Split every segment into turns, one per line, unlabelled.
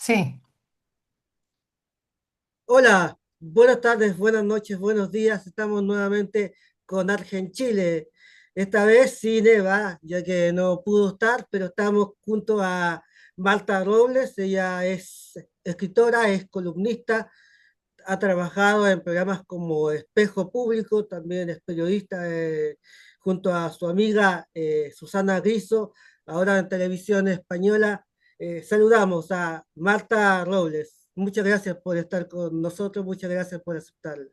Sí,
Hola, buenas tardes, buenas noches, buenos días. Estamos nuevamente con Argen Chile. Esta vez sin Eva, ya que no pudo estar, pero estamos junto a Marta Robles. Ella es escritora, es columnista, ha trabajado en programas como Espejo Público, también es periodista junto a su amiga Susana Griso, ahora en televisión española. Saludamos a Marta Robles. Muchas gracias por estar con nosotros, muchas gracias por aceptarlo.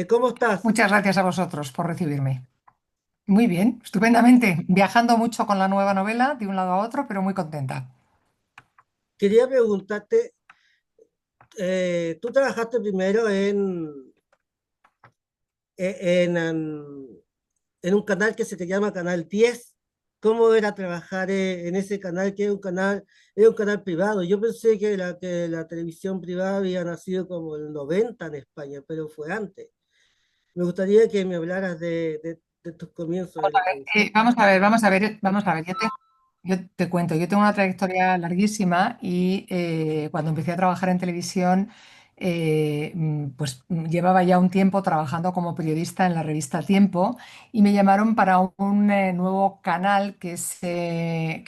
¿Cómo estás?
muchas gracias a vosotros por recibirme. Muy bien, estupendamente. Viajando mucho con la nueva novela de un lado a otro, pero muy contenta.
Quería preguntarte, tú trabajaste primero en un canal que se te llama Canal 10. ¿Cómo era trabajar en ese canal, que era un canal privado? Yo pensé que la televisión privada había nacido como el 90 en España, pero fue antes. Me gustaría que me hablaras de tus comienzos en la televisión.
Vamos a ver. Yo te cuento, yo tengo una trayectoria larguísima y cuando empecé a trabajar en televisión, llevaba ya un tiempo trabajando como periodista en la revista Tiempo y me llamaron para un nuevo canal que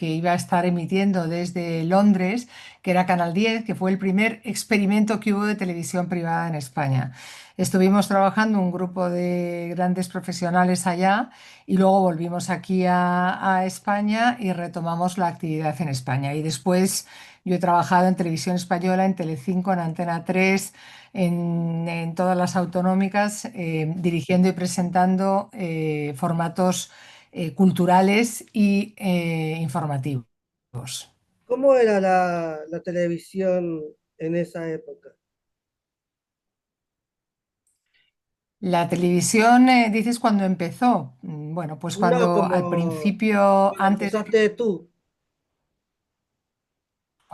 iba a estar emitiendo desde Londres, que era Canal 10, que fue el primer experimento que hubo de televisión privada en España. Estuvimos trabajando un grupo de grandes profesionales allá y luego volvimos aquí a España y retomamos la actividad en España. Y después yo he trabajado en Televisión Española, en Telecinco, en Antena 3, en todas las autonómicas, dirigiendo y presentando formatos culturales y informativos.
¿Cómo era la televisión en esa época?
La televisión, dices cuando empezó. Bueno, pues
No,
cuando al principio,
como empezaste tú.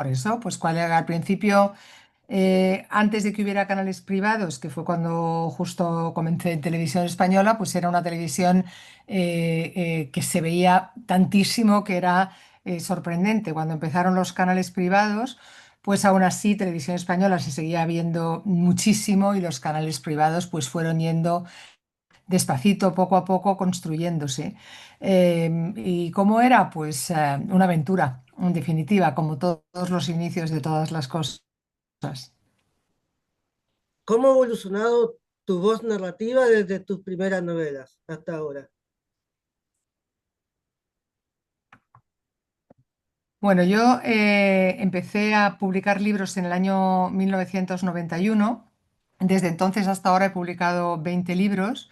por eso, pues cuál era al principio. Antes de que hubiera canales privados, que fue cuando justo comencé en televisión española, pues era una televisión que se veía tantísimo que era sorprendente. Cuando empezaron los canales privados, pues aún así televisión española se seguía viendo muchísimo y los canales privados pues fueron yendo despacito, poco a poco, construyéndose. ¿Y cómo era? Pues una aventura, en definitiva, como todos los inicios de todas las cosas.
¿Cómo ha evolucionado tu voz narrativa desde tus primeras novelas hasta ahora?
Bueno, yo empecé a publicar libros en el año 1991. Desde entonces hasta ahora he publicado 20 libros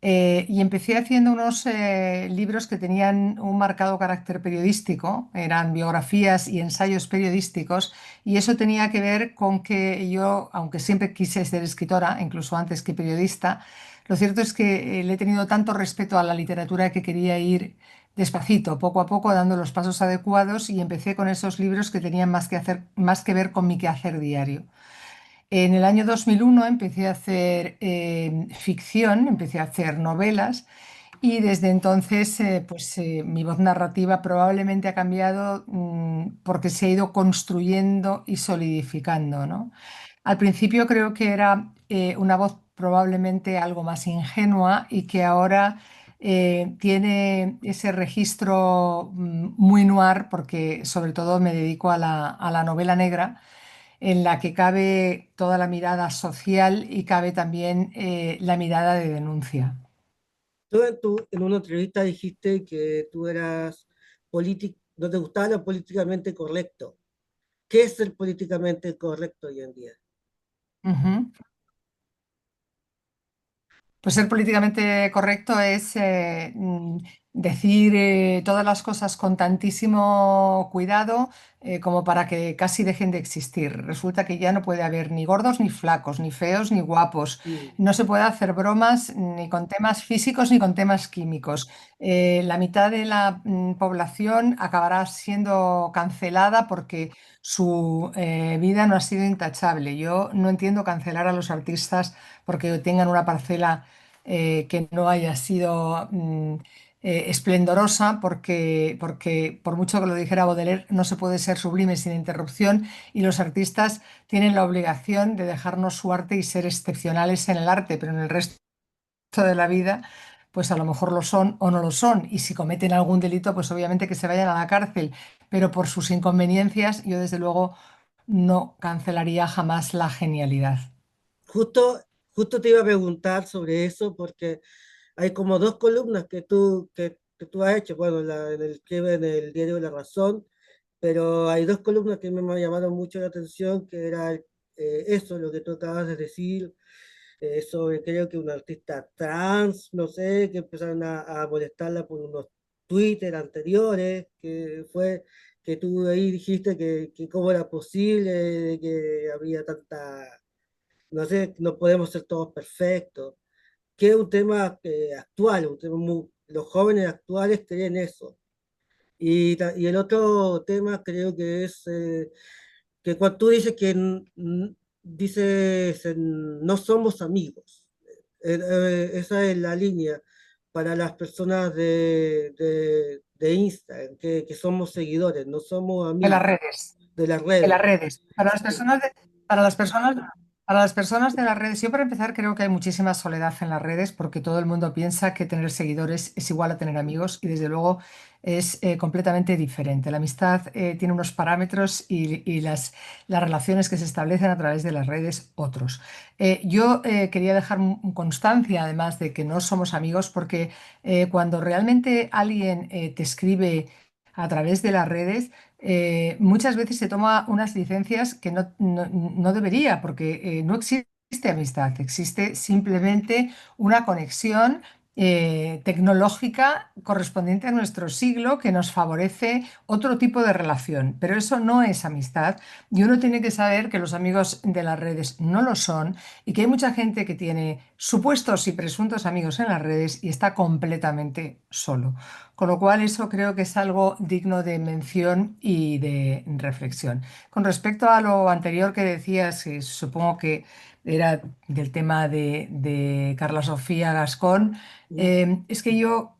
y empecé haciendo unos libros que tenían un marcado carácter periodístico, eran biografías y ensayos periodísticos, y eso tenía que ver con que yo, aunque siempre quise ser escritora, incluso antes que periodista, lo cierto es que le he tenido tanto respeto a la literatura que quería ir despacito, poco a poco, dando los pasos adecuados y empecé con esos libros que tenían más que ver con mi quehacer diario. En el año 2001 empecé a hacer ficción, empecé a hacer novelas y desde entonces mi voz narrativa probablemente ha cambiado porque se ha ido construyendo y solidificando, ¿no? Al principio creo que era una voz probablemente algo más ingenua y que ahora tiene ese registro muy noir porque sobre todo me dedico a la novela negra en la que cabe toda la mirada social y cabe también la mirada de denuncia.
En una entrevista dijiste que tú eras no te gustaba lo políticamente correcto. ¿Qué es el políticamente correcto hoy en día?
Ujú. Pues ser políticamente correcto es decir todas las cosas con tantísimo cuidado como para que casi dejen de existir. Resulta que ya no puede haber ni gordos ni flacos, ni feos ni guapos.
Mm.
No se puede hacer bromas ni con temas físicos ni con temas químicos. La mitad de la población acabará siendo cancelada porque su vida no ha sido intachable. Yo no entiendo cancelar a los artistas porque tengan una parcela que no haya sido esplendorosa, porque por mucho que lo dijera Baudelaire, no se puede ser sublime sin interrupción y los artistas tienen la obligación de dejarnos su arte y ser excepcionales en el arte, pero en el resto de la vida, pues a lo mejor lo son o no lo son. Y si cometen algún delito, pues obviamente que se vayan a la cárcel. Pero por sus inconveniencias, yo desde luego no cancelaría jamás la genialidad.
Justo, justo te iba a preguntar sobre eso porque hay como dos columnas que tú has hecho, bueno, en el diario La Razón, pero hay dos columnas que me llamaron mucho la atención, que era eso, lo que tú acabas de decir, sobre creo que un artista trans, no sé, que empezaron a molestarla por unos Twitter anteriores, que fue que tú ahí dijiste que cómo era posible, de que había tanta, no sé, no podemos ser todos perfectos, que es un tema actual, los jóvenes actuales creen eso. Y el otro tema creo que es que cuando tú dices que no somos amigos, esa es la línea para las personas de Instagram, que somos seguidores, no somos
De las
amigos
redes.
de las
De las
redes.
redes. Para las personas, para las personas de las redes, yo para empezar creo que hay muchísima soledad en las redes porque todo el mundo piensa que tener seguidores es igual a tener amigos y desde luego es completamente diferente. La amistad tiene unos parámetros y las relaciones que se establecen a través de las redes otros. Yo quería dejar constancia además de que no somos amigos porque cuando realmente alguien te escribe a través de las redes, muchas veces se toma unas licencias que no debería, porque no existe amistad, existe simplemente una conexión tecnológica correspondiente a nuestro siglo que nos favorece otro tipo de relación, pero eso no es amistad y uno tiene que saber que los amigos de las redes no lo son y que hay mucha gente que tiene supuestos y presuntos amigos en las redes y está completamente solo. Con lo cual, eso creo que es algo digno de mención y de reflexión. Con respecto a lo anterior que decías, que supongo que era del tema de Carla Sofía Gascón, es que yo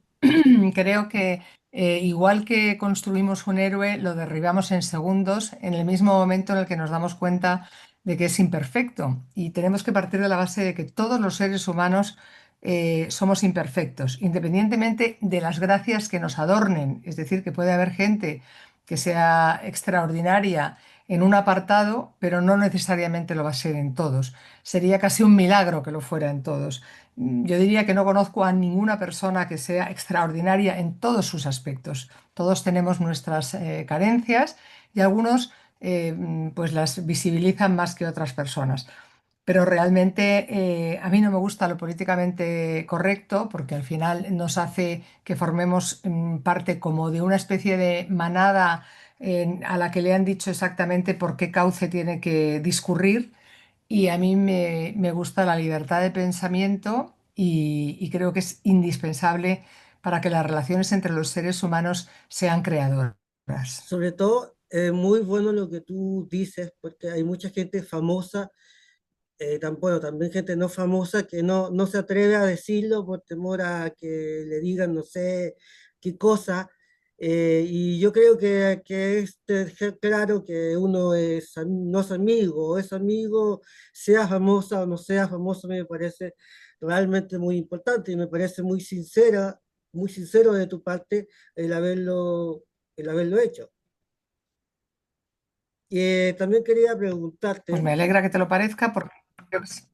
creo que igual que construimos un héroe, lo derribamos en segundos, en el mismo momento en el que nos damos cuenta de que es imperfecto. Y tenemos que partir de la base de que todos los seres humanos somos imperfectos, independientemente de las gracias que nos adornen. Es decir, que puede haber gente que sea extraordinaria en un apartado, pero no necesariamente lo va a ser en todos. Sería casi un milagro que lo fuera en todos. Yo diría que no conozco a ninguna persona que sea extraordinaria en todos sus aspectos. Todos tenemos nuestras carencias y algunos pues las visibilizan más que otras personas. Pero realmente a mí no me gusta lo políticamente correcto porque al final nos hace que formemos parte como de una especie de manada a la que le han dicho exactamente por qué cauce tiene que discurrir y a mí me gusta la libertad de pensamiento y creo que es indispensable para que las relaciones entre los seres humanos sean creadoras.
Sobre todo, muy bueno lo que tú dices, porque hay mucha gente famosa, bueno, también gente no famosa que no se atreve a decirlo por temor a que le digan no sé qué cosa. Y yo creo que es dejar claro que uno no es amigo, o es amigo, sea famosa o no sea famosa, me parece realmente muy importante y me parece muy sincero de tu parte el el haberlo hecho. Y también quería
Pues
preguntarte,
me alegra que te lo parezca porque creo que sí.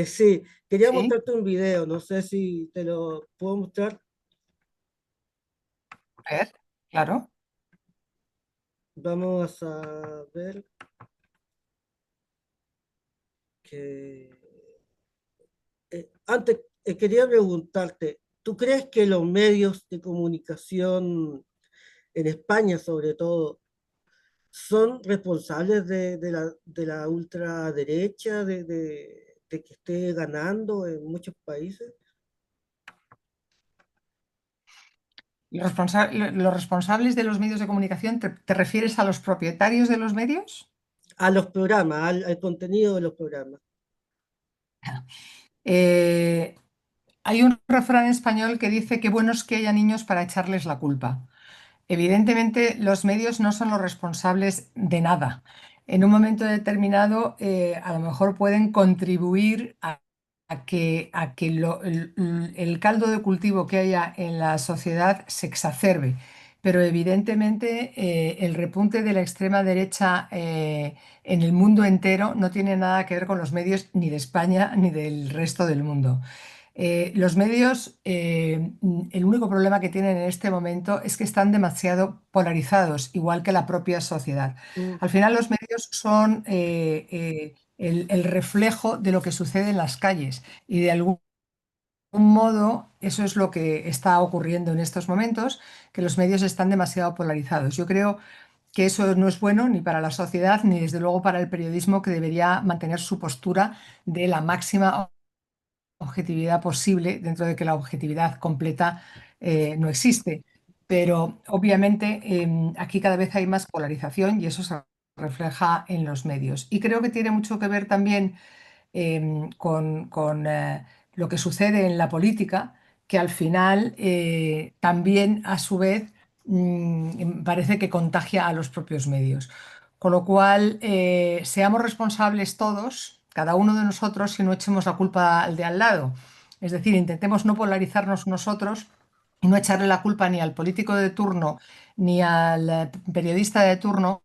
sí, quería
Sí,
mostrarte un video, no sé si te lo puedo mostrar.
a ver, claro.
Vamos a ver que... antes, quería preguntarte, ¿tú crees que los medios de comunicación en España, sobre todo, son responsables de la ultraderecha, de que esté ganando en muchos países?
Los responsables de los medios de comunicación, te refieres a los propietarios de los medios?
A los programas, al contenido de los programas.
Eh, hay un refrán español que dice que bueno es que haya niños para echarles la culpa. Evidentemente, los medios no son los responsables de nada. En un momento determinado, a lo mejor pueden contribuir a que el caldo de cultivo que haya en la sociedad se exacerbe. Pero evidentemente, el repunte de la extrema derecha en el mundo entero no tiene nada que ver con los medios ni de España ni del resto del mundo. Los medios, el único problema que tienen en este momento es que están demasiado polarizados, igual que la propia sociedad.
Mm,
Al final, los medios son el reflejo de lo que sucede en las calles y de algún modo eso es lo que está ocurriendo en estos momentos, que los medios están demasiado polarizados. Yo creo que eso no es bueno ni para la sociedad ni desde luego para el periodismo, que debería mantener su postura de la máxima objetividad posible, dentro de que la objetividad completa no existe. Pero obviamente aquí cada vez hay más polarización y eso se refleja en los medios. Y creo que tiene mucho que ver también con lo que sucede en la política, que al final también a su vez parece que contagia a los propios medios. Con lo cual, seamos responsables todos, cada uno de nosotros, y no echemos la culpa al de al lado. Es decir, intentemos no polarizarnos nosotros y no echarle la culpa ni al político de turno ni al periodista de turno,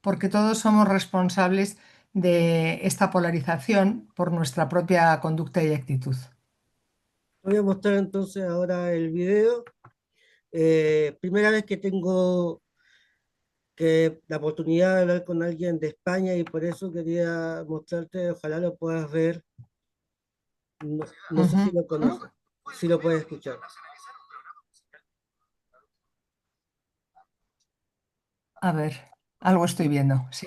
porque todos somos responsables de esta polarización por nuestra propia conducta y actitud.
Voy a mostrar entonces ahora el video. Primera vez que tengo la oportunidad de hablar con alguien de España y por eso quería mostrarte, ojalá lo puedas ver. No, no sé si
Ujú.
lo conoces, si lo puedes escuchar.
A ver, algo estoy viendo, sí.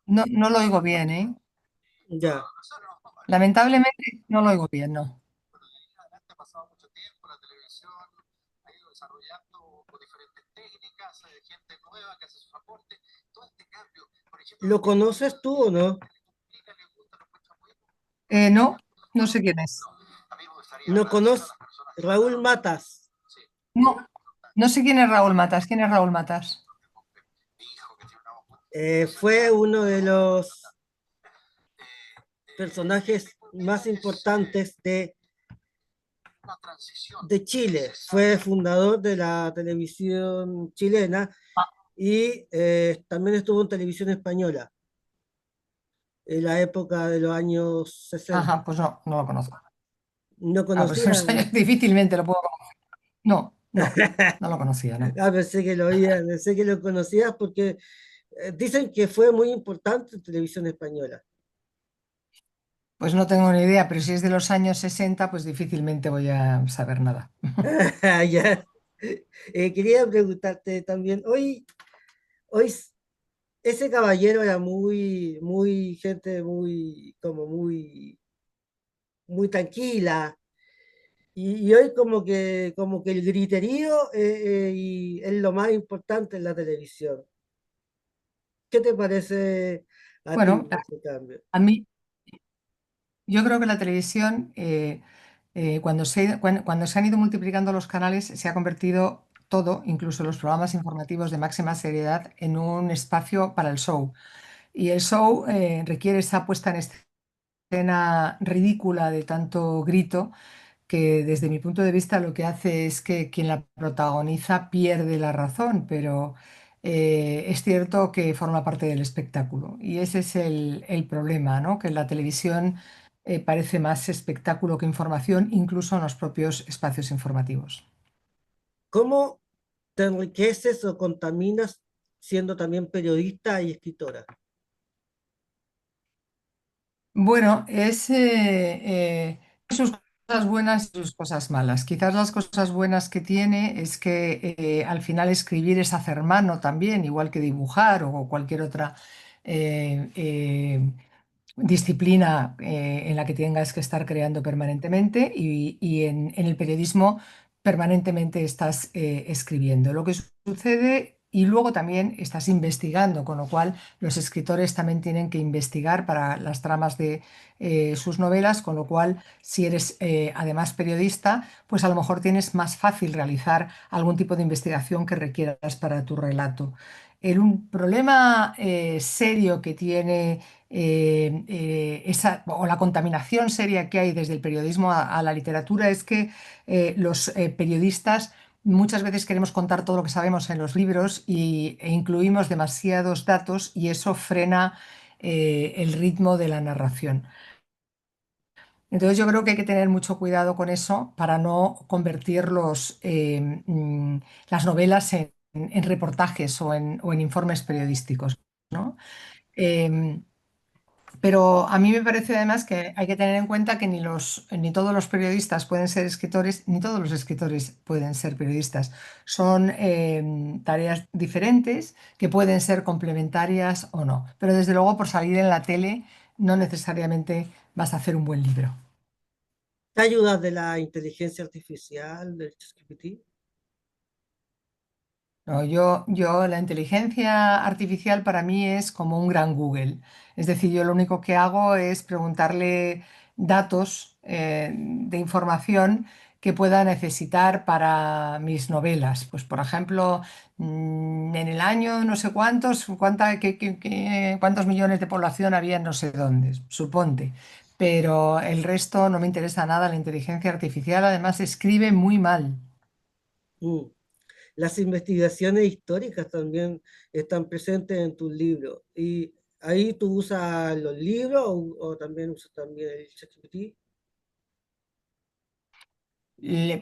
No, no lo oigo bien, ¿eh?
Ya,
Lamentablemente no lo oigo bien, no.
¿lo conoces tú o no?
No, no sé quién es.
¿No conoces Raúl Matas?
No, no sé quién es Raúl Matas. ¿Quién es Raúl Matas?
Fue uno de los personajes más importantes de Chile. Fue fundador de la televisión chilena y también estuvo en televisión española en la época de los años 60.
Ajá, pues no, no lo conozco.
No
Ah, pues
conocía,
esos años difícilmente lo puedo conocer. No, no, no lo conocía, no.
pensé que lo oía, pensé que lo conocías porque dicen que fue muy importante en televisión española.
Pues no tengo ni idea, pero si es de los años 60, pues difícilmente voy a saber nada.
Ya. Quería preguntarte también, hoy ese caballero era muy gente muy tranquila. Y hoy como que el griterío y es lo más importante en la televisión. ¿Qué te parece a ti
Bueno,
ese cambio?
a mí, yo creo que la televisión, cuando se han ido multiplicando los canales, se ha convertido todo, incluso los programas informativos de máxima seriedad, en un espacio para el show. Y el show requiere esa puesta en escena ridícula de tanto grito, que desde mi punto de vista lo que hace es que quien la protagoniza pierde la razón, pero es cierto que forma parte del espectáculo. Y ese es el problema, ¿no? Que la televisión parece más espectáculo que información, incluso en los propios espacios informativos.
¿Cómo te enriqueces o contaminas siendo también periodista y escritora?
Bueno, sus cosas buenas y sus cosas malas. Quizás las cosas buenas que tiene es que al final escribir es hacer mano también, igual que dibujar o cualquier otra eh, disciplina en la que tengas que estar creando permanentemente y en el periodismo permanentemente estás escribiendo. Lo que sucede y luego también estás investigando, con lo cual los escritores también tienen que investigar para las tramas de sus novelas, con lo cual si eres además periodista, pues a lo mejor tienes más fácil realizar algún tipo de investigación que requieras para tu relato. Un problema serio que tiene o la contaminación seria que hay desde el periodismo a la literatura es que los periodistas muchas veces queremos contar todo lo que sabemos en los libros e incluimos demasiados datos y eso frena el ritmo de la narración. Entonces yo creo que hay que tener mucho cuidado con eso para no convertir las novelas en reportajes o en informes periodísticos, ¿no? Em, pero a mí me parece además que hay que tener en cuenta que ni todos los periodistas pueden ser escritores, ni todos los escritores pueden ser periodistas. Son tareas diferentes que pueden ser complementarias o no. Pero desde luego por salir en la tele no necesariamente vas a hacer un buen libro.
¿Te ayudas de la inteligencia artificial, del ChatGPT?
No, la inteligencia artificial para mí es como un gran Google. Es decir, yo lo único que hago es preguntarle datos de información que pueda necesitar para mis novelas. Pues, por ejemplo, en el año no sé cuántos millones de población había en no sé dónde, suponte. Pero el resto no me interesa nada. La inteligencia artificial además escribe muy mal.
Mm. Las investigaciones históricas también están presentes en tus libros. ¿Y ahí tú usas los libros o también usas también el ChatGPT?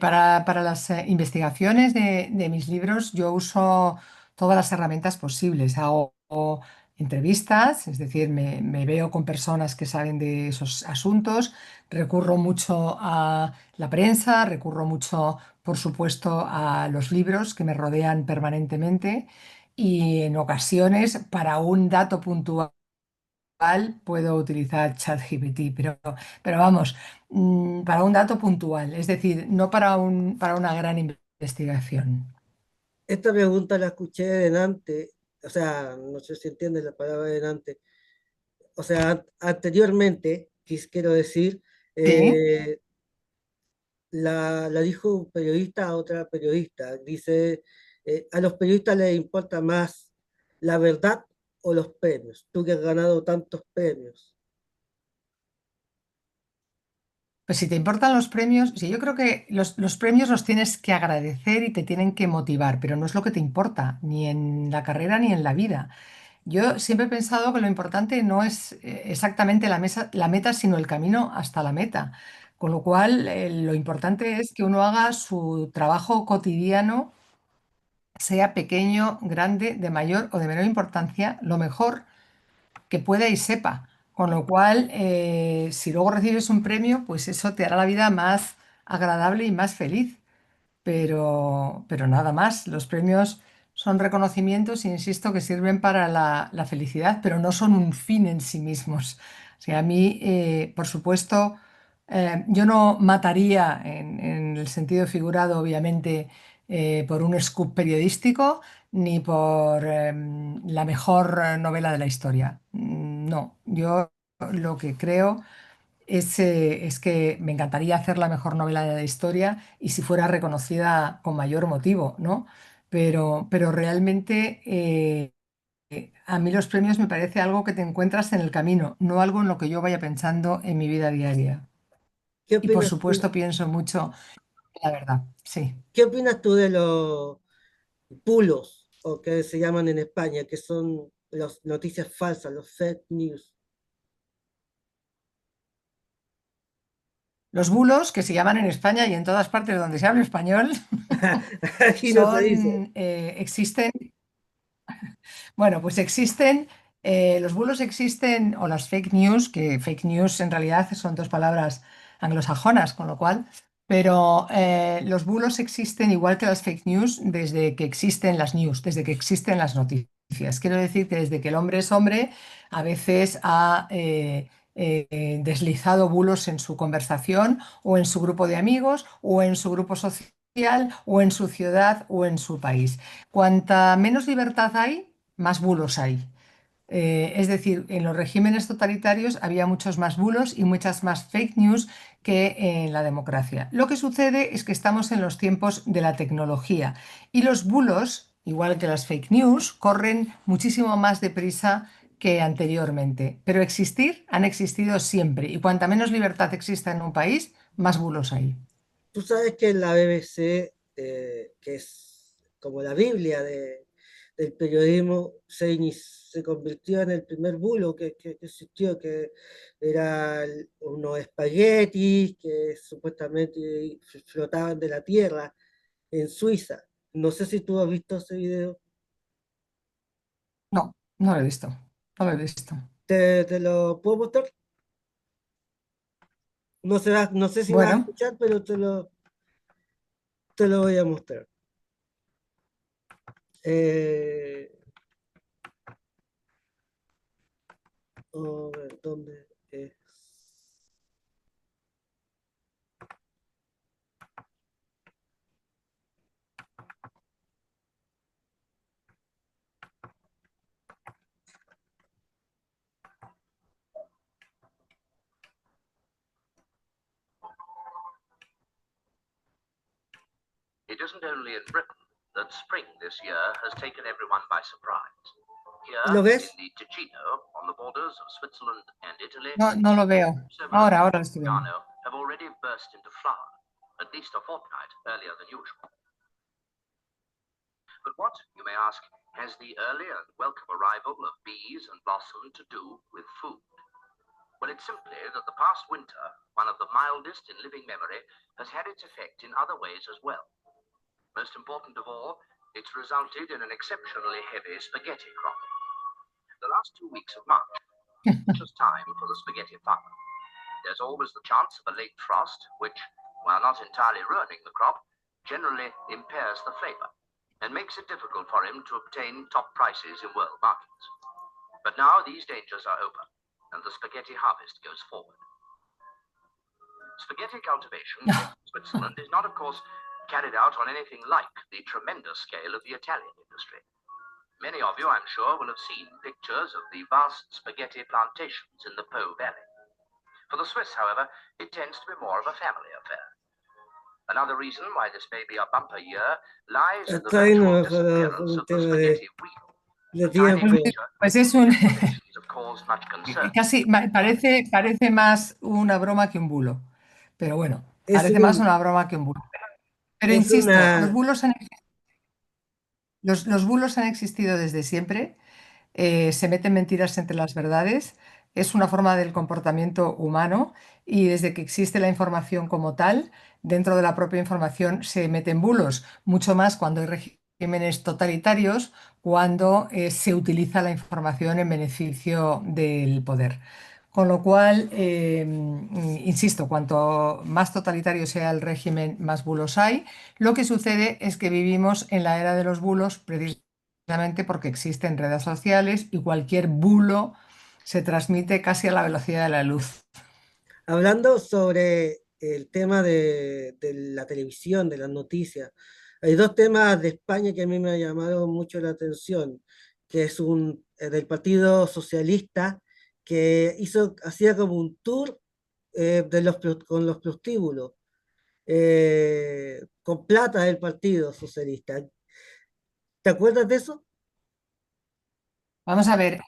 Para las investigaciones de mis libros yo uso todas las herramientas posibles. Hago entrevistas, es decir, me veo con personas que saben de esos asuntos, recurro mucho a la prensa, recurro mucho, por supuesto, a los libros que me rodean permanentemente y en ocasiones para un dato puntual puedo utilizar ChatGPT, pero vamos, para un dato puntual, es decir, no para una gran investigación.
Esta pregunta la escuché delante, o sea, no sé si entiendes la palabra delante, o sea, anteriormente, quiero decir,
Sí,
eh, la dijo un periodista a otra periodista. Dice, a los periodistas les importa más la verdad o los premios. Tú que has ganado tantos premios.
pues si te importan los premios, sí, yo creo que los premios los tienes que agradecer y te tienen que motivar, pero no es lo que te importa, ni en la carrera ni en la vida. Yo siempre he pensado que lo importante no es exactamente la meta, sino el camino hasta la meta. Con lo cual, lo importante es que uno haga su trabajo cotidiano, sea pequeño, grande, de mayor o de menor importancia, lo mejor que pueda y sepa. Con lo cual, si luego recibes un premio, pues eso te hará la vida más agradable y más feliz, pero nada más. Los premios son reconocimientos, insisto, que sirven para la felicidad, pero no son un fin en sí mismos. O sea, a mí, por supuesto, yo no mataría, en el sentido figurado, obviamente, por un scoop periodístico ni por la mejor novela de la historia. No, yo lo que creo es que me encantaría hacer la mejor novela de la historia y si fuera reconocida con mayor motivo, ¿no? Pero realmente a mí los premios me parece algo que te encuentras en el camino, no algo en lo que yo vaya pensando en mi vida diaria.
¿Qué
Y por
opinas tú,
supuesto pienso mucho en la verdad, sí.
qué opinas tú de los bulos, o que se llaman en España, que son las noticias falsas, los fake news?
Los bulos, que se llaman en España y en todas partes donde se habla español,
Aquí no se dice.
existen. Bueno, pues existen, los bulos existen, o las fake news, que fake news en realidad son dos palabras anglosajonas, con lo cual, pero los bulos existen igual que las fake news desde que existen las news, desde que existen las noticias. Quiero decir que desde que el hombre es hombre, a veces ha deslizado bulos en su conversación o en su grupo de amigos o en su grupo social o en su ciudad o en su país. Cuanta menos libertad hay, más bulos hay. Es decir, en los regímenes totalitarios había muchos más bulos y muchas más fake news que en la democracia. Lo que sucede es que estamos en los tiempos de la tecnología y los bulos, igual que las fake news, corren muchísimo más deprisa que anteriormente. Pero existir han existido siempre y cuanta menos libertad exista en un país, más bulos hay.
Tú sabes que en la BBC, que es como la Biblia del periodismo, se convirtió en el primer bulo que existió, que era unos espaguetis que supuestamente flotaban de la tierra en Suiza. No sé si tú has visto ese video.
No, no lo he visto. No lo he visto.
Te lo puedo mostrar. No sé si vas a
Bueno,
escuchar, pero te lo voy a mostrar. Eh, a ver, ¿dónde es?
It isn't only in Britain that spring this year has taken everyone by surprise. Here
¿Lo
in
ves?
the Ticino, on the borders of Switzerland and Italy,
no, no lo veo.
several
Ahora lo estoy viendo.
Milano have already burst into flower, at least a fortnight earlier than usual. But what, you may ask, has the early and welcome arrival of bees and blossom to do with food? Well, it's simply that the past winter, one of the mildest in living memory, has had its effect in other ways as well. Most important of all, it's resulted in an exceptionally heavy spaghetti crop. The last 2 weeks of March, just time for the spaghetti farmer. There's always the chance of a late frost, which, while not entirely ruining the crop, generally impairs the flavor and makes it difficult for him to obtain top prices in world markets. But now these dangers are over, and the spaghetti harvest goes forward. Spaghetti cultivation in Switzerland is not, of course, carried out on anything like the tremendous scale of the Italian industry. Many of you, I'm sure, will have seen pictures of the vast spaghetti plantations in the Po Valley. For the Swiss, however, it tends to be more of a family affair. Another reason why this may be a bumper year lies in the
Acá hay
virtual
no,
disappearance
un
of the
tema
spaghetti wheel.
de
A tiny
tiempo.
creature,
Pues es un,
explanations have caused much concern.
casi parece más una broma que un bulo. Pero bueno,
Es
parece más
un,
una broma que un bulo. Pero
es
insisto,
una,
los bulos han existido desde siempre. Se meten mentiras entre las verdades. Es una forma del comportamiento humano y desde que existe la información como tal, dentro de la propia información se meten bulos, mucho más cuando hay regímenes totalitarios, cuando se utiliza la información en beneficio del poder. Con lo cual, insisto, cuanto más totalitario sea el régimen, más bulos hay. Lo que sucede es que vivimos en la era de los bulos precisamente porque existen redes sociales y cualquier bulo se transmite casi a la velocidad de la luz.
hablando sobre el tema de la televisión, de las noticias, hay dos temas de España que a mí me llamaron mucho la atención, que es del Partido Socialista que hacía como un tour con los prostíbulos, con plata del Partido Socialista. ¿Te acuerdas de eso?
Vamos a ver,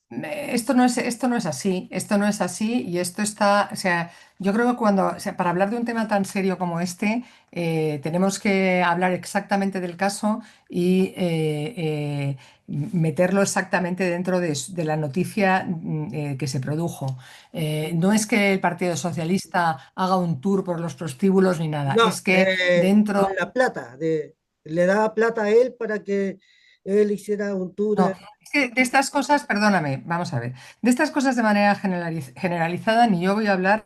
esto no es así, esto no es así y esto está, o sea, yo creo que o sea, para hablar de un tema tan serio como este, tenemos que hablar exactamente del caso y meterlo exactamente dentro de la noticia que se produjo. No es que el Partido Socialista haga un tour por los prostíbulos ni nada,
No,
es que dentro...
con la plata, le daba plata a él para que él hiciera un tour.
No, Es que de estas cosas, perdóname, vamos a ver, de estas cosas de manera generalizada ni yo voy a hablar,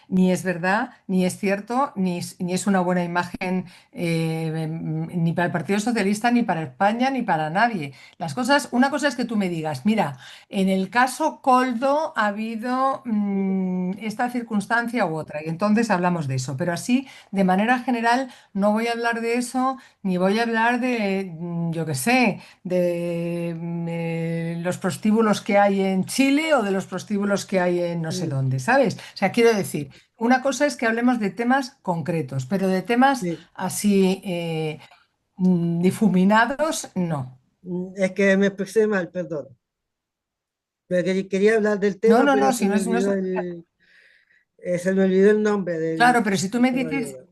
ni es verdad, ni es cierto, ni es una buena imagen ni para el Partido Socialista, ni para España, ni para nadie. Las cosas, una cosa es que tú me digas, mira, en el caso Coldo ha habido esta circunstancia u otra, y entonces hablamos de eso, pero así, de manera general, no voy a hablar de eso, ni voy a hablar de, yo qué sé de los prostíbulos que hay en Chile o de los prostíbulos que hay en no sé
Mm,
dónde, ¿sabes? O sea, quiero decir, una cosa es que hablemos de temas concretos, pero de temas
sí.
así difuminados, no.
Es que me expresé mal, perdón. Pero quería hablar del
No,
tema,
no,
pero
no, si no es, no es-
se me olvidó el nombre
Claro,
del
pero si tú me dices,
compañero.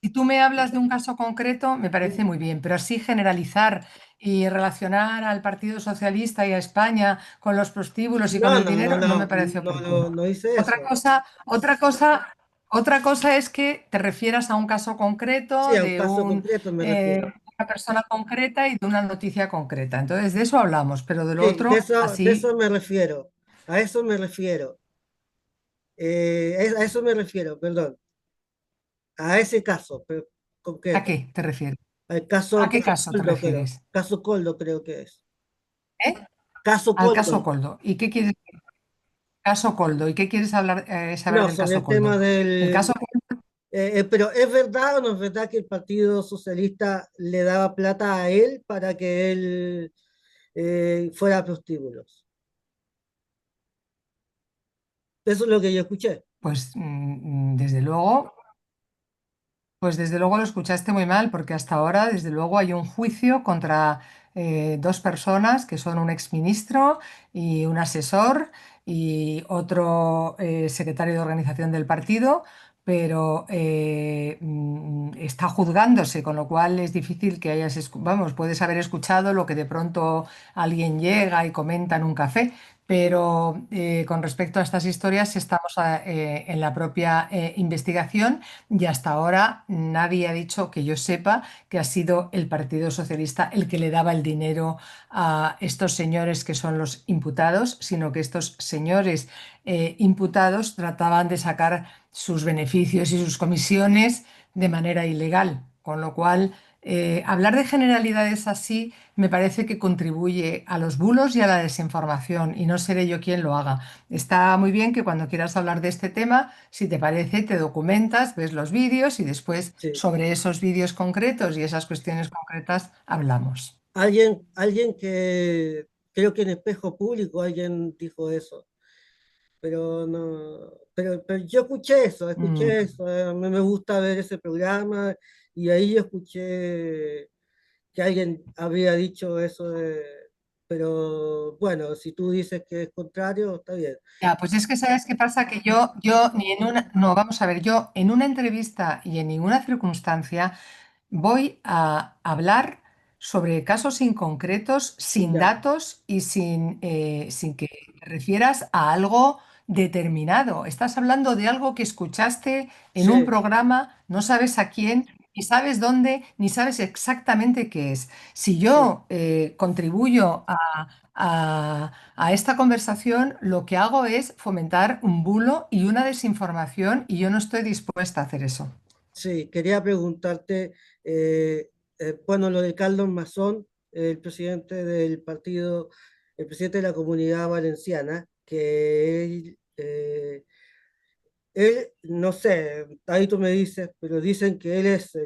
si tú me hablas de un caso concreto, me parece muy bien, pero así generalizar y relacionar al Partido Socialista y a España con los prostíbulos y con
No,
el
no, no,
dinero no me
no,
parece
no, no,
oportuno.
no hice
Otra
eso.
cosa, otra cosa, otra cosa es que te refieras a un caso
Sí,
concreto,
a un
de
caso concreto me refiero.
una persona concreta y de una noticia concreta. Entonces, de eso hablamos, pero de lo
Sí,
otro,
de
así,
eso me refiero. A eso me refiero. A eso me refiero, perdón. A ese caso
¿a
concreto.
qué te refieres?
Al
¿A qué
caso
caso te
Coldo, creo.
refieres?
Caso Coldo, creo que es.
¿Eh?
Caso
Al caso
Coldo.
Coldo. ¿Y qué quieres? Caso Coldo. ¿Y qué quieres hablar, saber
No,
del
sobre
caso
el tema
Coldo? El
del...
caso,
pero ¿es verdad o no es verdad que el Partido Socialista le daba plata a él para que él fuera a prostíbulos? Eso es lo que yo escuché.
pues desde luego, pues desde luego lo escuchaste muy mal, porque hasta ahora, desde luego, hay un juicio contra dos personas que son un exministro y un asesor y otro secretario de organización del partido, pero está juzgándose, con lo cual es difícil que hayas, vamos, puedes haber escuchado lo que de pronto alguien llega y comenta en un café. Pero con respecto a estas historias, estamos en la propia investigación y hasta ahora nadie ha dicho que yo sepa que ha sido el Partido Socialista el que le daba el dinero a estos señores que son los imputados, sino que estos señores imputados trataban de sacar sus beneficios y sus comisiones de manera ilegal. Con lo cual, hablar de generalidades así me parece que contribuye a los bulos y a la desinformación, y no seré yo quien lo haga. Está muy bien que cuando quieras hablar de este tema, si te parece, te documentas, ves los vídeos y después
Sí.
sobre esos vídeos concretos y esas cuestiones concretas hablamos.
Alguien que creo que en Espejo Público alguien dijo eso, pero no, pero yo
Mm.
escuché eso, a mí me gusta ver ese programa y ahí yo escuché que alguien había dicho eso pero bueno, si tú dices que es contrario, está bien.
Ya, pues es que sabes qué pasa, que yo ni en una, no, vamos a ver, yo en una entrevista y en ninguna circunstancia voy a hablar sobre casos inconcretos, sin
Ya,
datos y sin que te refieras a algo determinado. Estás hablando de algo que escuchaste en un
sí,
programa, no sabes a quién, ni sabes dónde, ni sabes exactamente qué es. Si
sí,
yo contribuyo a esta conversación, lo que hago es fomentar un bulo y una desinformación y yo no estoy dispuesta a hacer eso.
sí, quería preguntarte, bueno, lo de Carlos Mazón, el presidente del partido, el presidente de la Comunidad Valenciana, que él, no sé, ahí tú me dices, pero dicen que él es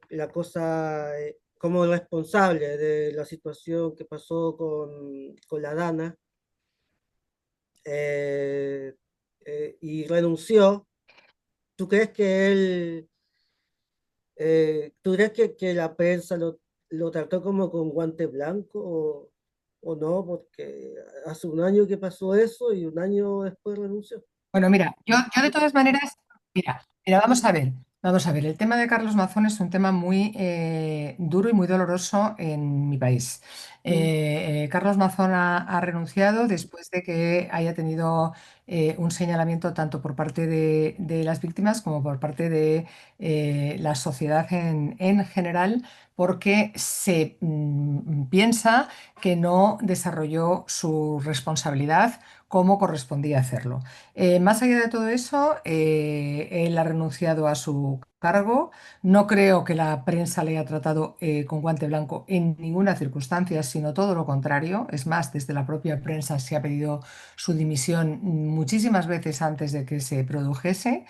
la cosa, como el responsable de la situación que pasó con la Dana, eh, y renunció. ¿Tú crees que él, tú crees que la prensa lo trató como con guante blanco o no? Porque hace un año que pasó eso y un año después renunció.
Bueno, mira, yo de todas maneras, mira, vamos a ver, el tema de Carlos Mazón es un tema muy duro y muy doloroso en mi país.
Mm,
Carlos Mazón ha renunciado después de que haya tenido un señalamiento tanto por parte de las víctimas como por parte de la sociedad en general, porque se piensa que no desarrolló su responsabilidad como correspondía hacerlo. Más allá de todo eso, él ha renunciado a su cargo. No creo que la prensa le haya tratado con guante blanco en ninguna circunstancia, sino todo lo contrario. Es más, desde la propia prensa se ha pedido su dimisión muchísimas veces antes de que se produjese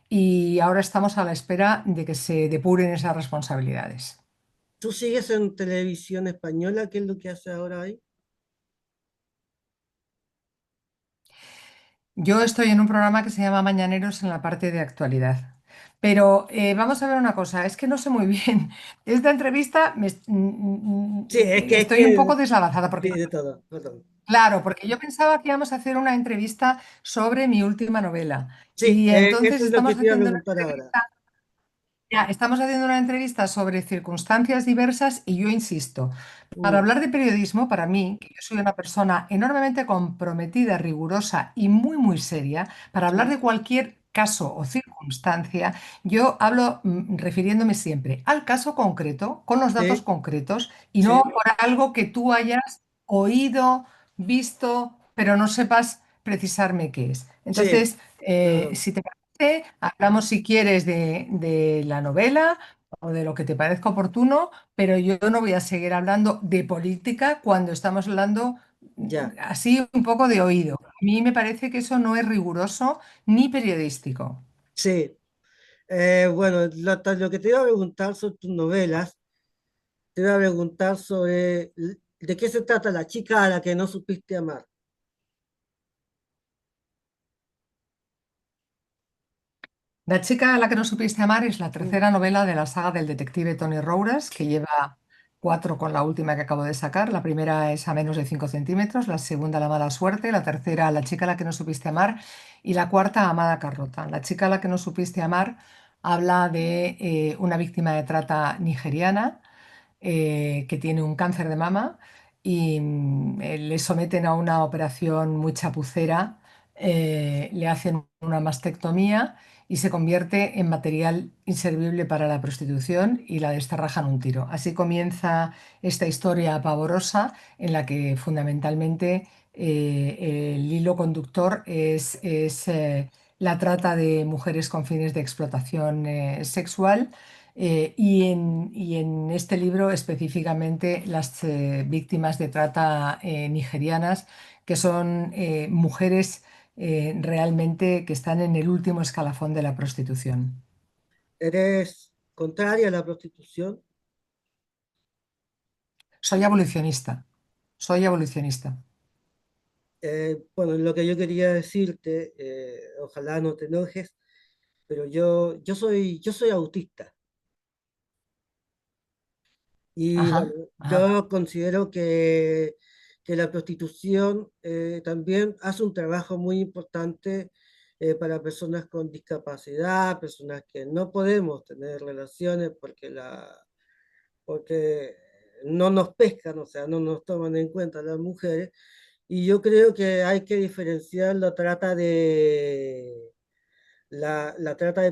y ahora estamos a la espera de que se depuren esas responsabilidades.
¿Tú sigues en televisión española? ¿Qué es lo que hace ahora ahí?
Yo estoy en un programa que se llama Mañaneros en la parte de actualidad. Pero vamos a ver una cosa, es que no sé muy bien. Esta entrevista
Sí, es
estoy un
que,
poco deslavazada porque,
sí, de todo, perdón.
claro, porque yo pensaba que íbamos a hacer una entrevista sobre mi última novela.
Sí,
Y entonces
eso es lo que
estamos
te iba a
haciendo una
preguntar ahora.
entrevista. Ya, estamos haciendo una entrevista sobre circunstancias diversas y yo insisto, para
Mm,
hablar de periodismo, para mí, que yo soy una persona enormemente comprometida, rigurosa y muy, muy seria, para hablar
sí,
de cualquier caso o circunstancia, yo hablo refiriéndome siempre al caso concreto, con los datos
sí,
concretos y no
sí,
por algo que tú hayas oído, visto, pero no sepas precisarme qué es.
sí,
Entonces,
perdón.
si te hablamos si quieres de la novela o de lo que te parezca oportuno, pero yo no voy a seguir hablando de política cuando estamos hablando
Ya,
así un poco de oído. A mí me parece que eso no es riguroso ni periodístico.
sí. Bueno, lo que te iba a preguntar sobre tus novelas, te iba a preguntar sobre de qué se trata la chica a la que no supiste amar.
La chica a la que no supiste amar es la
Mm,
tercera novela de la saga del detective Tony Rouras, que lleva cuatro con la última que acabo de sacar. La primera es A menos de 5 centímetros, la segunda La mala suerte, la tercera La chica a la que no supiste amar y la cuarta Amada Carlota. La chica a la que no supiste amar habla de una víctima de trata nigeriana que tiene un cáncer de mama y le someten a una operación muy chapucera, le hacen una mastectomía y se convierte en material inservible para la prostitución y la desterrajan un tiro. Así comienza esta historia pavorosa en la que fundamentalmente el hilo conductor es la trata de mujeres con fines de explotación sexual y en este libro específicamente las víctimas de trata nigerianas, que son mujeres realmente que están en el último escalafón de la prostitución.
¿Eres contraria a la prostitución?
Soy abolicionista, soy abolicionista.
Bueno, lo que yo quería decirte, ojalá no te enojes, pero yo soy autista. Y bueno,
Ajá, ajá.
yo considero que la prostitución también hace un trabajo muy importante para personas con discapacidad, personas que no podemos tener relaciones porque no nos pescan, o sea, no nos toman en cuenta las mujeres. Y yo creo que hay que diferenciar la trata de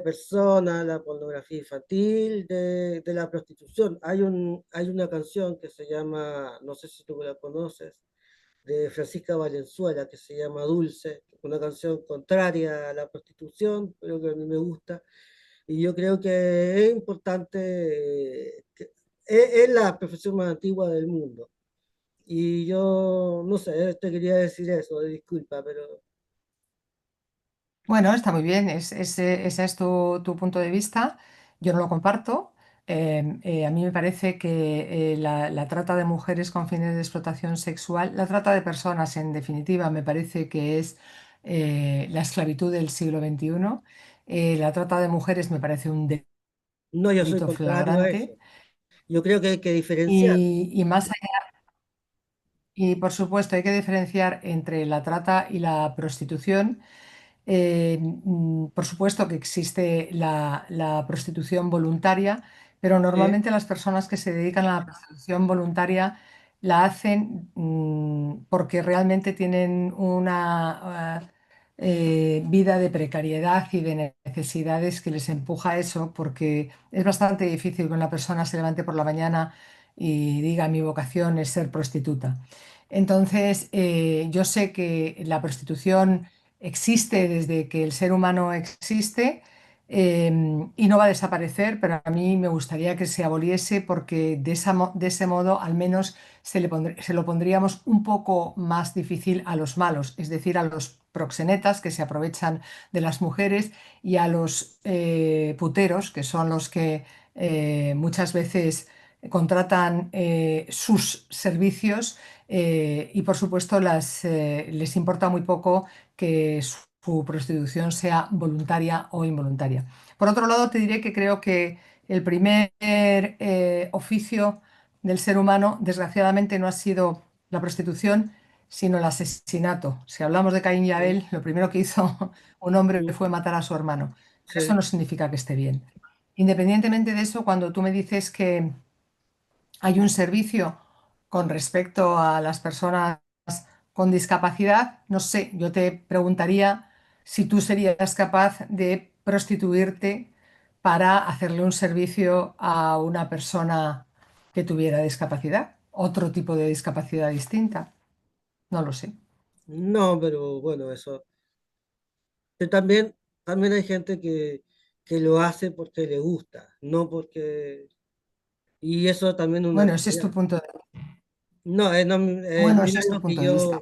personas, la pornografía infantil, de la prostitución. Hay una canción que se llama, no sé si tú la conoces, de Francisca Valenzuela, que se llama Dulce, una canción contraria a la prostitución, pero que a mí me gusta. Y yo creo que es importante, es la profesión más antigua del mundo. Y yo, no sé, te quería decir eso, disculpa, pero
Bueno, está muy bien, ese es tu punto de vista. Yo no lo comparto. A mí me parece que la trata de mujeres con fines de explotación sexual, la trata de personas en definitiva, me parece que es la esclavitud del siglo XXI. La trata de mujeres me parece un
no, yo soy
delito
contrario a eso.
flagrante.
Yo creo que hay que diferenciar.
Y más allá, y por supuesto, hay que diferenciar entre la trata y la prostitución. Por supuesto que existe la prostitución voluntaria, pero
¿Sí?
normalmente las personas que se dedican a la prostitución voluntaria la hacen porque realmente tienen vida de precariedad y de necesidades que les empuja a eso, porque es bastante difícil que una persona se levante por la mañana y diga mi vocación es ser prostituta. Entonces, yo sé que la prostitución existe desde que el ser humano existe, y no va a desaparecer, pero a mí me gustaría que se aboliese porque de ese modo al menos se lo pondríamos un poco más difícil a los malos, es decir, a los proxenetas que se aprovechan de las mujeres y a los puteros, que son los que muchas veces contratan sus servicios, y por supuesto les importa muy poco que su prostitución sea voluntaria o involuntaria. Por otro lado, te diré que creo que el primer oficio del ser humano, desgraciadamente, no ha sido la prostitución, sino el asesinato. Si hablamos de Caín y
Sí,
Abel, lo primero que hizo un hombre
mm,
fue matar a su hermano. Pero eso
sí.
no significa que esté bien. Independientemente de eso, cuando tú me dices que hay un servicio con respecto a las personas con discapacidad, no sé, yo te preguntaría si tú serías capaz de prostituirte para hacerle un servicio a una persona que tuviera discapacidad, otro tipo de discapacidad distinta. No lo sé.
No, pero bueno, eso. Pero también hay gente que lo hace porque le gusta, no porque... Y eso también es una
Bueno, ese es tu
realidad.
punto de...
No, no,
Bueno,
es
ese es tu
algo que
punto de vista.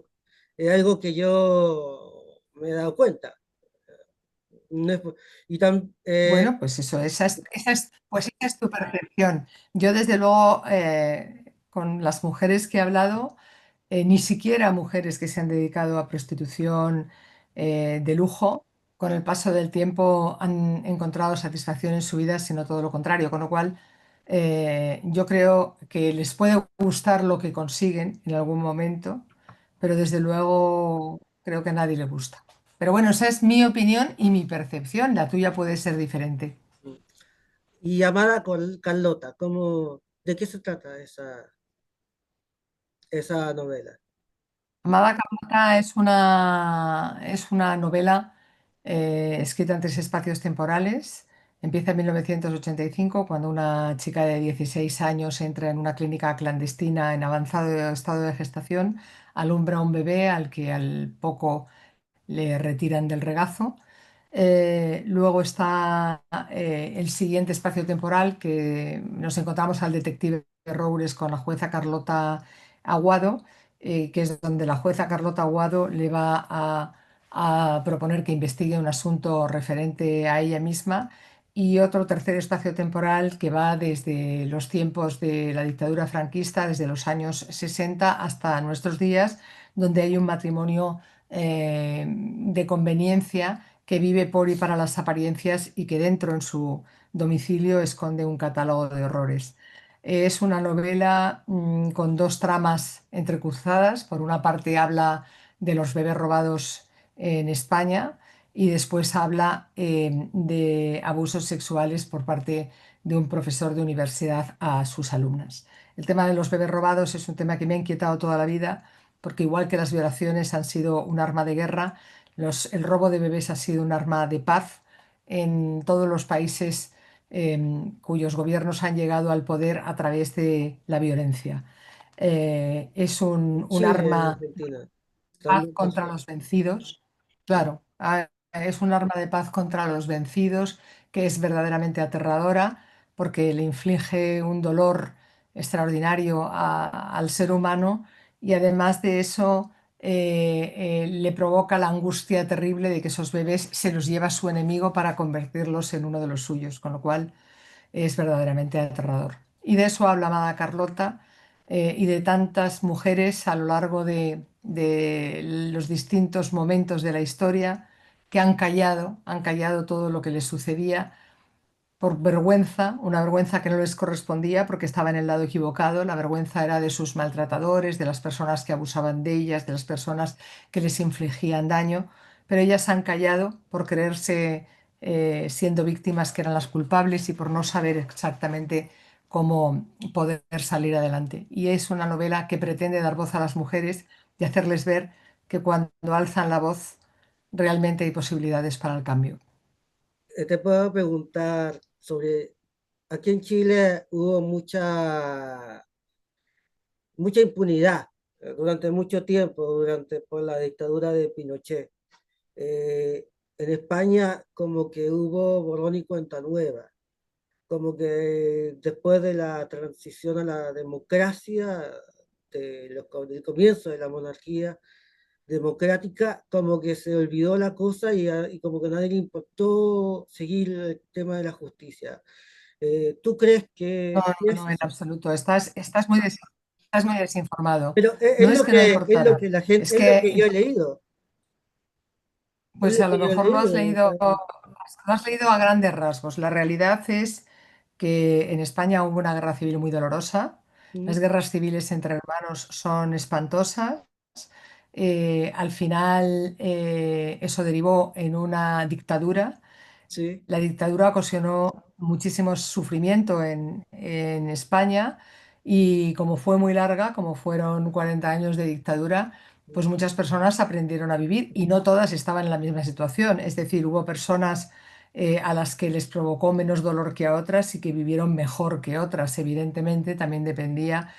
es algo que yo me he dado cuenta. No es y
Bueno, pues eso, pues esa es tu percepción. Yo, desde luego, con las mujeres que he hablado, ni siquiera mujeres que se han dedicado a prostitución de lujo, con el paso del tiempo han encontrado satisfacción en su vida, sino todo lo contrario. Con lo cual, yo creo que les puede gustar lo que consiguen en algún momento, pero desde luego creo que a nadie le gusta. Pero bueno, esa es mi opinión y mi percepción. La tuya puede ser diferente.
y llamada Carlota, de qué se trata esa novela?
Amada Carlota es una novela escrita en tres espacios temporales. Empieza en 1985, cuando una chica de 16 años entra en una clínica clandestina en avanzado estado de gestación, alumbra a un bebé al que al poco le retiran del regazo. Luego está el siguiente espacio temporal, que nos encontramos al detective Roures con la jueza Carlota Aguado, que es donde la jueza Carlota Aguado le va a proponer que investigue un asunto referente a ella misma. Y otro tercer espacio temporal que va desde los tiempos de la dictadura franquista, desde los años 60 hasta nuestros días, donde hay un matrimonio de conveniencia que vive por y para las apariencias y que dentro en su domicilio esconde un catálogo de horrores. Es una novela con dos tramas entrecruzadas. Por una parte habla de los bebés robados en España y después habla de abusos sexuales por parte de un profesor de universidad a sus alumnas. El tema de los bebés robados es un tema que me ha inquietado toda la vida, porque igual que las violaciones han sido un arma de guerra, el robo de bebés ha sido un arma de paz en todos los países cuyos gobiernos han llegado al poder a través de la violencia. Es un
Chile, en
arma
Argentina,
paz
también
contra
pasó.
los vencidos.
Sí.
Claro, es un arma de paz contra los vencidos que es verdaderamente aterradora porque le inflige un dolor extraordinario al ser humano, y además de eso le provoca la angustia terrible de que esos bebés se los lleva su enemigo para convertirlos en uno de los suyos, con lo cual es verdaderamente aterrador. Y de eso habla Amada Carlota, y de tantas mujeres a lo largo de los distintos momentos de la historia que han callado todo lo que les sucedía por vergüenza, una vergüenza que no les correspondía porque estaba en el lado equivocado. La vergüenza era de sus maltratadores, de las personas que abusaban de ellas, de las personas que les infligían daño, pero ellas han callado por creerse siendo víctimas que eran las culpables y por no saber exactamente cómo poder salir adelante. Y es una novela que pretende dar voz a las mujeres y hacerles ver que cuando alzan la voz realmente hay posibilidades para el cambio.
Te puedo preguntar sobre, aquí en Chile hubo mucha impunidad durante mucho tiempo, por la dictadura de Pinochet. En España como que hubo borrón y cuenta nueva, como que después de la transición a la democracia, del comienzo de la monarquía democrática, como que se olvidó la cosa y como que a nadie le importó seguir el tema de la justicia. ¿Tú crees
No,
que
no,
es
no, en
eso?
absoluto. Estás muy desinformado.
Pero
No es que no
es lo
importara,
que la gente,
es
es lo
que
que yo he leído, es
pues
lo
a lo
que yo he
mejor
leído.
lo has leído a grandes rasgos. La realidad es que en España hubo una guerra civil muy dolorosa. Las
Mm,
guerras civiles entre hermanos son espantosas. Al final eso derivó en una dictadura.
sí,
La dictadura ocasionó muchísimo sufrimiento en España y como fue muy larga, como fueron 40 años de dictadura, pues muchas personas aprendieron a vivir y no todas estaban en la misma situación. Es decir, hubo personas a las que les provocó menos dolor que a otras y que vivieron mejor que otras. Evidentemente, también dependía,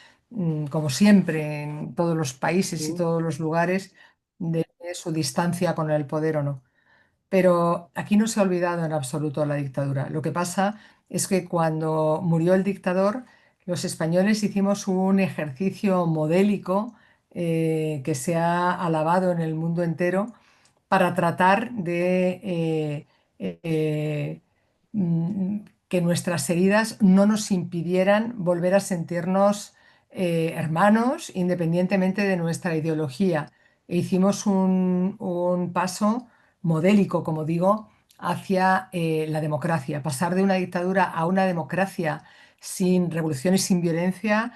como siempre, en todos los países y
mm,
todos los lugares, de su distancia con el poder o no. Pero aquí no se ha olvidado en absoluto la dictadura. Lo que pasa es que cuando murió el dictador, los españoles hicimos un ejercicio modélico que se ha alabado en el mundo entero para tratar de eh, mm, que nuestras heridas no nos impidieran volver a sentirnos hermanos independientemente de nuestra ideología. E hicimos un paso modélico, como digo, hacia la democracia. Pasar de una dictadura a una democracia sin revolución y sin violencia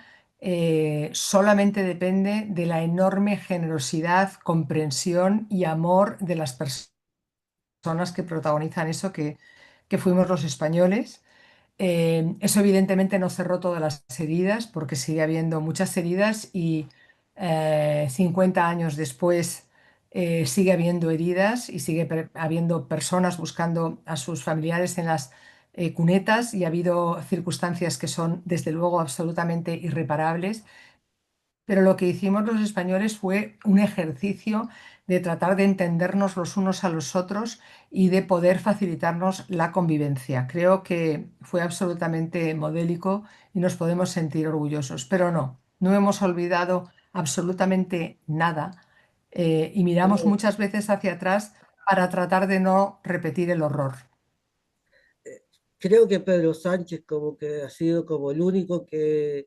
solamente depende de la enorme generosidad, comprensión y amor de las personas que protagonizan eso, que fuimos los españoles. Eso evidentemente no cerró todas las heridas, porque sigue habiendo muchas heridas y 50 años después sigue habiendo heridas y sigue habiendo personas buscando a sus familiares en las cunetas y ha habido circunstancias que son desde luego absolutamente irreparables. Pero lo que hicimos los españoles fue un ejercicio de tratar de entendernos los unos a los otros y de poder facilitarnos la convivencia. Creo que fue absolutamente modélico y nos podemos sentir orgullosos, pero no, no hemos olvidado absolutamente nada y miramos
no,
muchas veces hacia atrás para tratar de no repetir el horror.
creo que Pedro Sánchez como que ha sido como el único que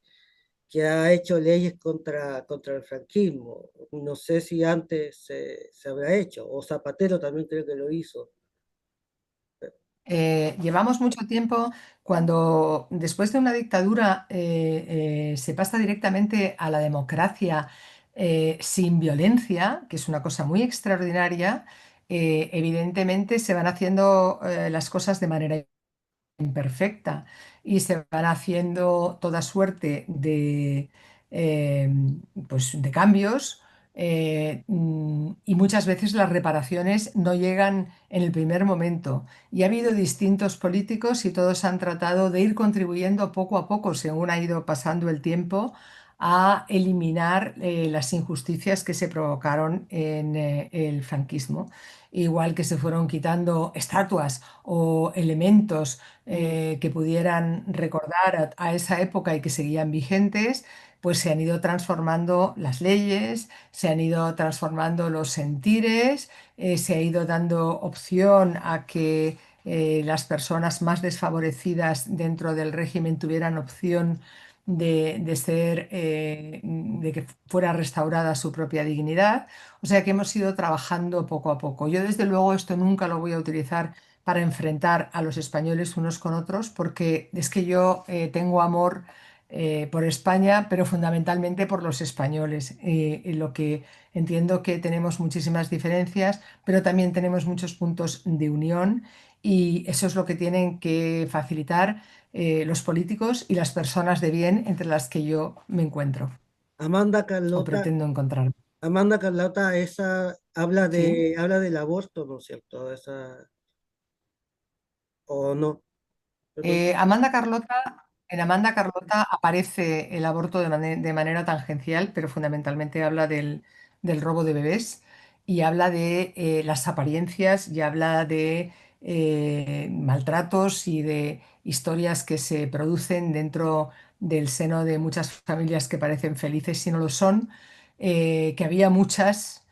ha hecho leyes contra el franquismo. No sé si antes se habrá hecho, o Zapatero también creo que lo hizo.
Llevamos mucho tiempo cuando después de una dictadura se pasa directamente a la democracia sin violencia, que es una cosa muy extraordinaria. Evidentemente se van haciendo las cosas de manera imperfecta y se van haciendo toda suerte eh, pues de cambios y muchas veces las reparaciones no llegan en el primer momento. Y ha habido distintos políticos y todos han tratado de ir contribuyendo poco a poco, según ha ido pasando el tiempo, a eliminar las injusticias que se provocaron en el franquismo. Igual que se fueron quitando estatuas o elementos
Mm,
que pudieran recordar a esa época y que seguían vigentes, pues se han ido transformando las leyes, se han ido transformando los sentires, se ha ido dando opción a que las personas más desfavorecidas dentro del régimen tuvieran opción de ser, de que fuera restaurada su propia dignidad. O sea que hemos ido trabajando poco a poco. Yo desde luego esto nunca lo voy a utilizar para enfrentar a los españoles unos con otros, porque es que yo tengo amor por España, pero fundamentalmente por los españoles. En lo que entiendo que tenemos muchísimas diferencias, pero también tenemos muchos puntos de unión y eso es lo que tienen que facilitar los políticos y las personas de bien entre las que yo me encuentro
Amanda
o
Carlota,
pretendo encontrar.
Amanda Carlota, esa
Sí.
habla del aborto, ¿no es cierto? Esa, o no, perdón.
Amanda Carlota, en Amanda Carlota aparece el aborto de manera tangencial, pero fundamentalmente habla del robo de bebés y habla de las apariencias y habla de maltratos y de historias que se producen dentro del seno de muchas familias que parecen felices y no lo son, que había muchas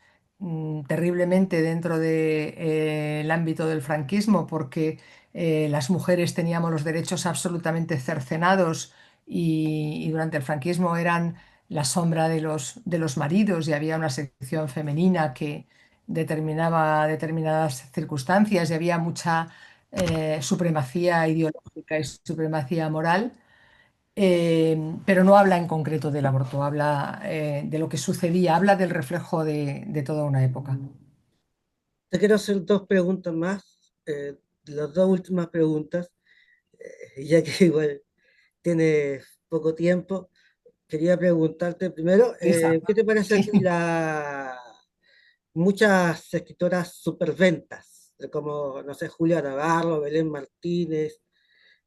terriblemente dentro del ámbito del franquismo, porque las mujeres teníamos los derechos absolutamente cercenados y durante el franquismo eran la sombra de los maridos y había una sección femenina que determinaba determinadas circunstancias y había mucha supremacía ideológica y supremacía moral. Pero no habla en concreto del aborto, habla de lo que sucedía, habla del reflejo de toda una época.
Te quiero hacer dos preguntas más, las dos últimas preguntas, ya que igual tienes poco tiempo. Quería preguntarte primero,
Lisa.
¿qué te parece a
Sí.
ti muchas escritoras superventas, como, no sé, Julia Navarro, Belén Martínez,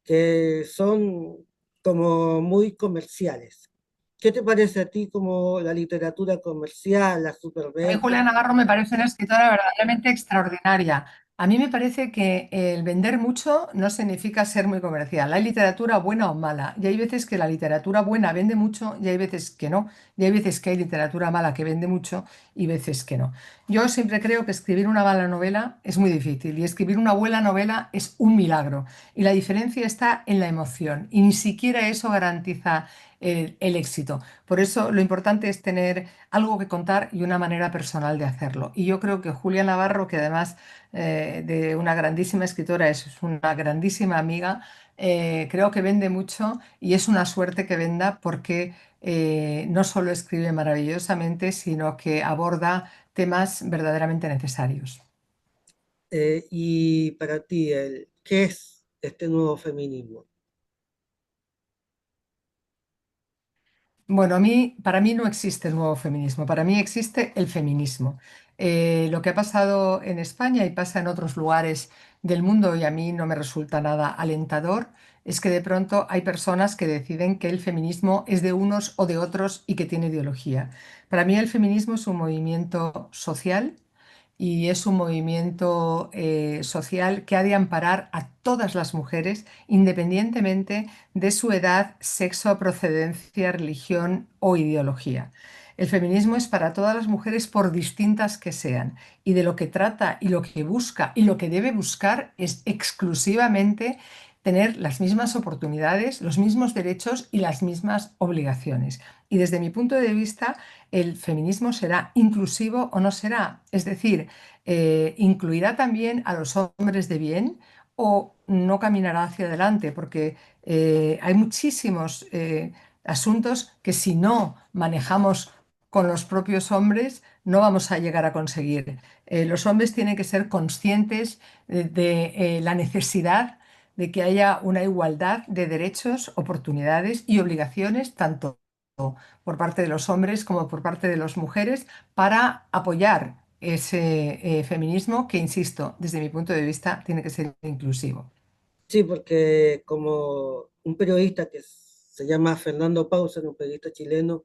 que son como muy comerciales? ¿Qué te parece a ti como la literatura comercial, la
A mí
superventa?
Julia Navarro me parece una escritora verdaderamente extraordinaria. A mí me parece que el vender mucho no significa ser muy comercial. Hay literatura buena o mala. Y hay veces que la literatura buena vende mucho y hay veces que no. Y hay veces que hay literatura mala que vende mucho y veces que no. Yo siempre creo que escribir una mala novela es muy difícil y escribir una buena novela es un milagro. Y la diferencia está en la emoción. Y ni siquiera eso garantiza el éxito. Por eso lo importante es tener algo que contar y una manera personal de hacerlo. Y yo creo que Julia Navarro, que además de una grandísima escritora, es una grandísima amiga, creo que vende mucho y es una suerte que venda porque no solo escribe maravillosamente, sino que aborda temas verdaderamente necesarios.
Y para ti, ¿qué es este nuevo feminismo?
Bueno, para mí no existe el nuevo feminismo, para mí existe el feminismo. Lo que ha pasado en España y pasa en otros lugares del mundo y a mí no me resulta nada alentador, es que de pronto hay personas que deciden que el feminismo es de unos o de otros y que tiene ideología. Para mí el feminismo es un movimiento social y es un movimiento social que ha de amparar a todas las mujeres, independientemente de su edad, sexo, procedencia, religión o ideología. El feminismo es para todas las mujeres por distintas que sean y de lo que trata y lo que busca y lo que debe buscar es exclusivamente tener las mismas oportunidades, los mismos derechos y las mismas obligaciones. Y desde mi punto de vista, el feminismo será inclusivo o no será. Es decir, incluirá también a los hombres de bien o no caminará hacia adelante, porque hay muchísimos asuntos que si no manejamos con los propios hombres no vamos a llegar a conseguir. Los hombres tienen que ser conscientes de la necesidad de que haya una igualdad de derechos, oportunidades y obligaciones, tanto por parte de los hombres como por parte de las mujeres, para apoyar ese feminismo que, insisto, desde mi punto de vista, tiene que ser inclusivo.
Sí, porque como un periodista que se llama Fernando Pausa, un periodista chileno,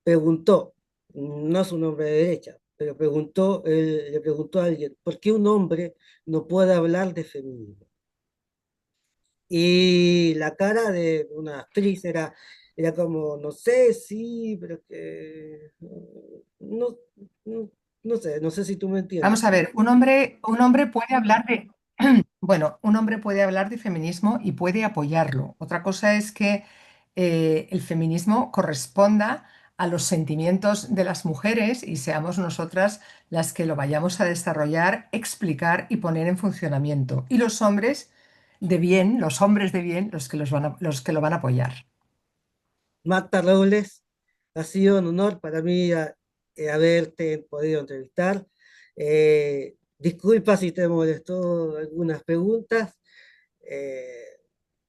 preguntó, no es un hombre de derecha, pero le preguntó a alguien, ¿por qué un hombre no puede hablar de feminismo? Y la cara de una actriz era como, no sé, sí, pero es que no, no, no sé si tú me entiendes.
Vamos a ver, un hombre puede hablar de, bueno, un hombre puede hablar de feminismo y puede apoyarlo. Otra cosa es que el feminismo corresponda a los sentimientos de las mujeres y seamos nosotras las que lo vayamos a desarrollar, explicar y poner en funcionamiento. Y los hombres de bien, los hombres de bien, los que lo van a apoyar.
Marta Robles, ha sido un honor para mí haberte podido entrevistar. Disculpa si te molestó algunas preguntas. Eh,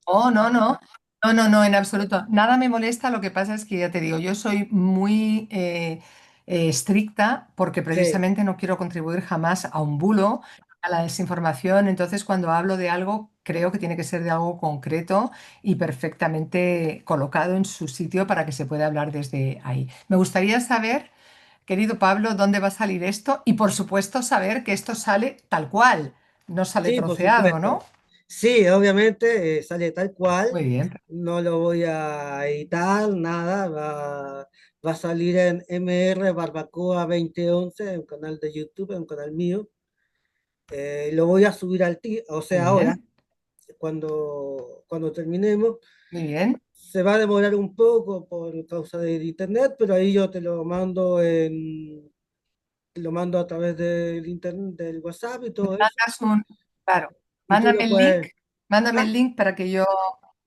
Oh, no, no, no, en absoluto. Nada me molesta, lo que pasa es que ya te digo, yo soy muy estricta porque
Sí,
precisamente no quiero contribuir jamás a un bulo, a la desinformación. Entonces, cuando hablo de algo, creo que tiene que ser de algo concreto y perfectamente colocado en su sitio para que se pueda hablar desde ahí. Me gustaría saber, querido Pablo, dónde va a salir esto y, por supuesto, saber que esto sale tal cual, no sale
sí, por
troceado, ¿no?
supuesto. Sí, obviamente sale tal cual.
Muy bien,
No lo voy a editar, nada. Va a salir en MR Barbacoa 2011, en un canal de YouTube, en un canal mío. Lo voy a subir o
muy
sea, ahora,
bien,
cuando terminemos.
muy bien.
Se va a demorar un poco por causa del internet, pero ahí yo te lo mando a través del internet, del WhatsApp y
Me
todo eso.
mandas un, claro,
Y tú lo puedes,
mándame el
ah,
link para que yo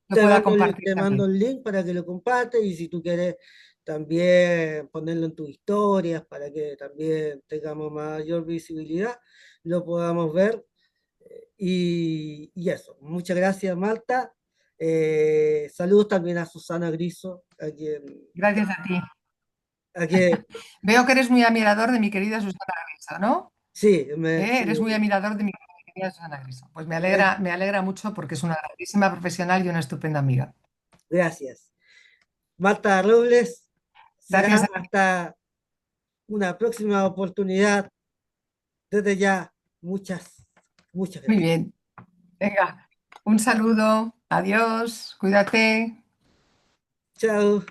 lo pueda compartir
te mando
también.
el link para que lo compartas y si tú quieres también ponerlo en tus historias para que también tengamos mayor visibilidad, lo podamos ver. Y eso, muchas gracias, Marta. Saludos también a Susana Griso,
Gracias a ti.
a quien
Veo que eres muy admirador de mi querida Susana Griso, ¿no?
sí,
Eres muy
sí,
admirador de mi querida Susana Griso. Pues
eh,
me alegra mucho porque es una grandísima profesional y una estupenda amiga.
gracias. Marta Robles, será
Gracias a ti.
hasta una próxima oportunidad. Desde ya, muchas
Muy
gracias.
bien. Venga, un saludo. Adiós. Cuídate.
Chao.